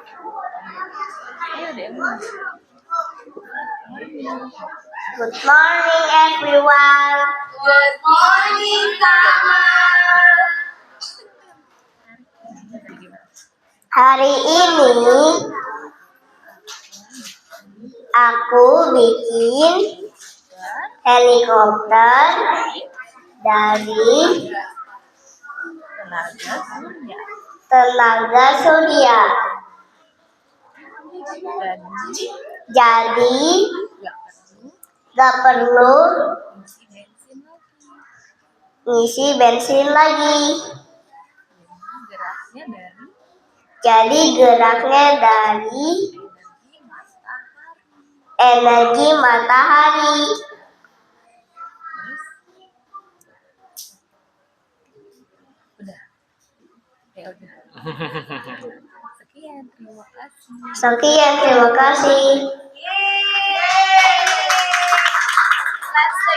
Good morning everyone. Good morning, Kamal. Hari ini aku bikin helikopter dari tenaga surya. Jadi gak perlu ngisi bensin lagi. Jadi geraknya dari energi matahari. Sekian, terima kasih.